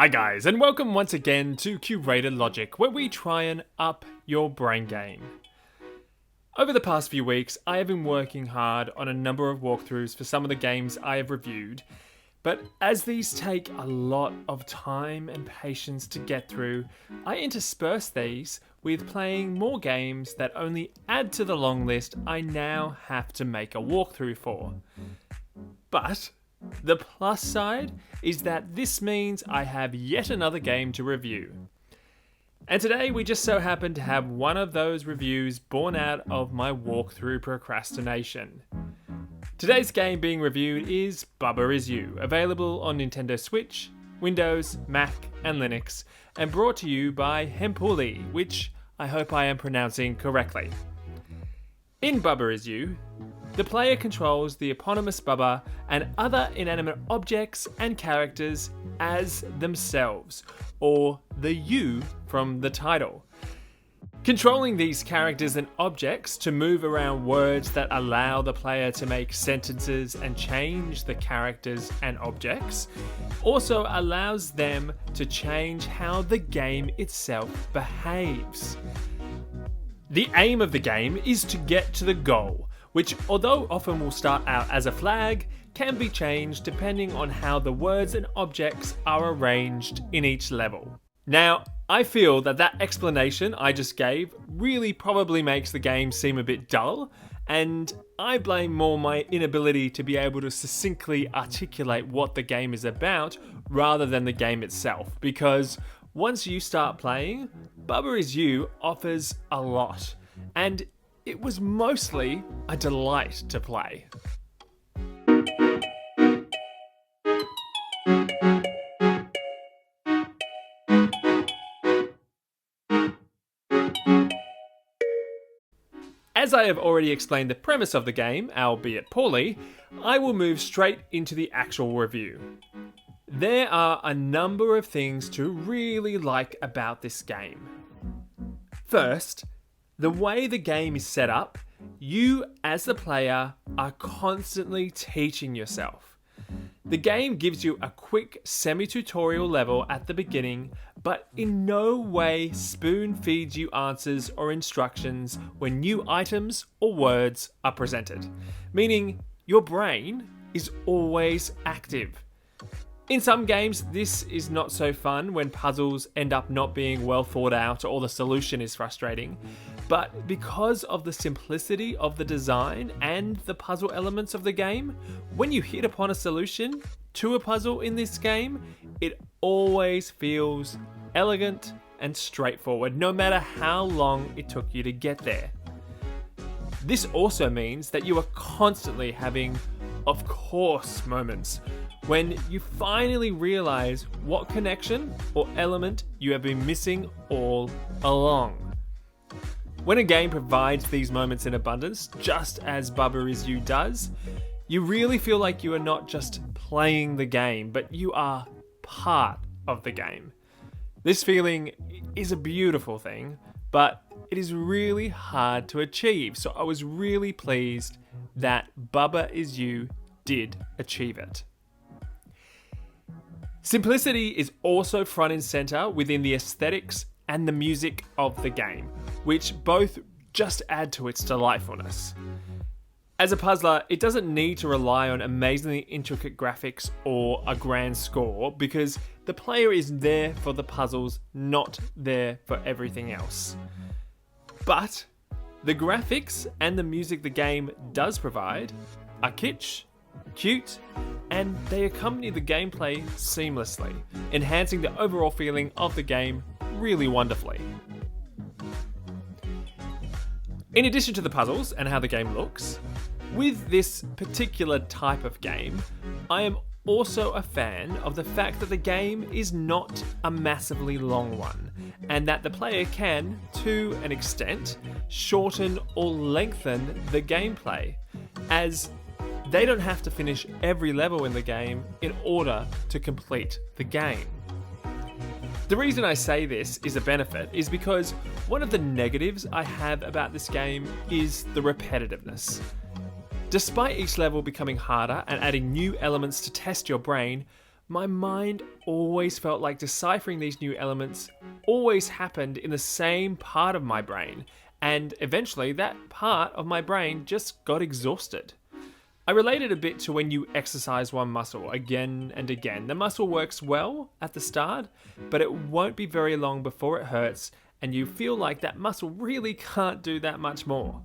Hi guys, and welcome once again to Curated Logic, where we try and up your brain game. Over the past few weeks, I have been working hard on a number of walkthroughs for some of the games I have reviewed, but as these take a lot of time and patience to get through, I intersperse these with playing more games that only add to the long list I now have to make a walkthrough for. But the plus side is that this means I have yet another game to review. And today we just so happen to have one of those reviews born out of my walkthrough procrastination. Today's game being reviewed is Bubba Is You, available on Nintendo Switch, Windows, Mac and Linux, and brought to you by Hempuli, which I hope I am pronouncing correctly. In Bubba Is You, the player controls the eponymous Bubba and other inanimate objects and characters as themselves, or the you from the title. Controlling these characters and objects to move around words that allow the player to make sentences and change the characters and objects also allows them to change how the game itself behaves. The aim of the game is to get to the goal, which, although often will start out as a flag, can be changed depending on how the words and objects are arranged in each level. Now, I feel that explanation I just gave really probably makes the game seem a bit dull, and I blame more my inability to be able to succinctly articulate what the game is about rather than the game itself, because once you start playing, Bubba Is You offers a lot, and it was mostly a delight to play. As I have already explained the premise of the game, albeit poorly, I will move straight into the actual review. There are a number of things to really like about this game. First, the way the game is set up, you as the player are constantly teaching yourself. The game gives you a quick semi-tutorial level at the beginning, but in no way spoon feeds you answers or instructions when new items or words are presented, meaning your brain is always active. In some games, this is not so fun when puzzles end up not being well thought out or the solution is frustrating. But because of the simplicity of the design and the puzzle elements of the game, when you hit upon a solution to a puzzle in this game, it always feels elegant and straightforward, no matter how long it took you to get there. This also means that you are constantly having, of course, moments when you finally realize what connection or element you have been missing all along. When a game provides these moments in abundance, just as Bubba Is You does, you really feel like you are not just playing the game, but you are part of the game. This feeling is a beautiful thing, but it is really hard to achieve, so I was really pleased that Bubba Is You did achieve it. Simplicity is also front and center within the aesthetics and the music of the game, which both just add to its delightfulness. As a puzzler, it doesn't need to rely on amazingly intricate graphics or a grand score because the player is there for the puzzles, not there for everything else. But the graphics and the music the game does provide are kitsch, cute, and they accompany the gameplay seamlessly, enhancing the overall feeling of the game really wonderfully. In addition to the puzzles and how the game looks, with this particular type of game, I am also a fan of the fact that the game is not a massively long one, and that the player can, to an extent, shorten or lengthen the gameplay, as they don't have to finish every level in the game in order to complete the game. The reason I say this is a benefit is because one of the negatives I have about this game is the repetitiveness. Despite each level becoming harder and adding new elements to test your brain, my mind always felt like deciphering these new elements always happened in the same part of my brain, and eventually that part of my brain just got exhausted. I related a bit to when you exercise one muscle again and again. The muscle works well at the start, but it won't be very long before it hurts and you feel like that muscle really can't do that much more.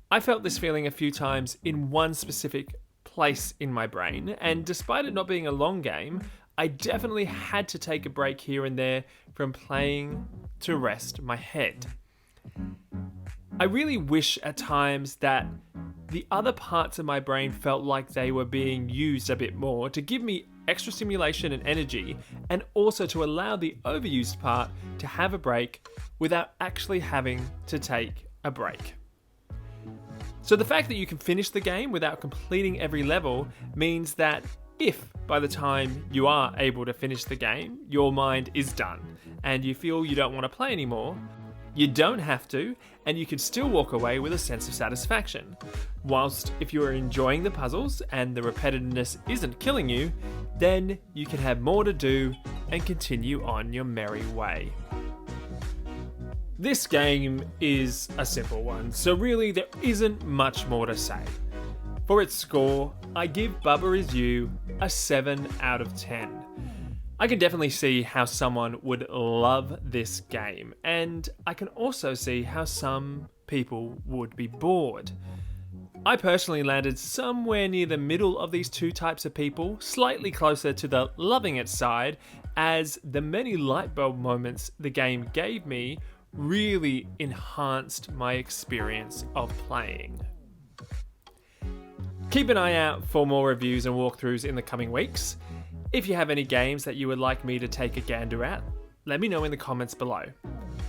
I felt this feeling a few times in one specific place in my brain, and despite it not being a long game, I definitely had to take a break here and there from playing to rest my head. I really wish at times that the other parts of my brain felt like they were being used a bit more to give me extra stimulation and energy, and also to allow the overused part to have a break without actually having to take a break. So the fact that you can finish the game without completing every level means that if by the time you are able to finish the game, your mind is done and you feel you don't want to play anymore, you don't have to, and you can still walk away with a sense of satisfaction. Whilst if you are enjoying the puzzles and the repetitiveness isn't killing you, then you can have more to do and continue on your merry way. This game is a simple one, so really there isn't much more to say. For its score, I give Bubba Is You a 7 out of 10. I can definitely see how someone would love this game, and I can also see how some people would be bored. I personally landed somewhere near the middle of these two types of people, slightly closer to the loving it side, as the many light bulb moments the game gave me really enhanced my experience of playing. Keep an eye out for more reviews and walkthroughs in the coming weeks. If you have any games that you would like me to take a gander at, let me know in the comments below.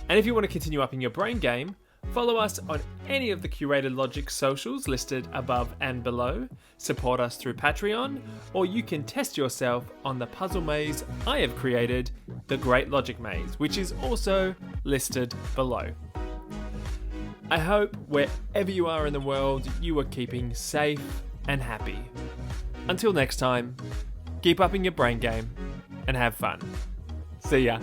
And if you want to continue upping your brain game, follow us on any of the Curated Logic socials listed above and below, support us through Patreon, or you can test yourself on the puzzle maze I have created, the Great Logic Maze, which is also listed below. I hope wherever you are in the world, you are keeping safe and happy. Until next time, keep upping your brain game and have fun. See ya.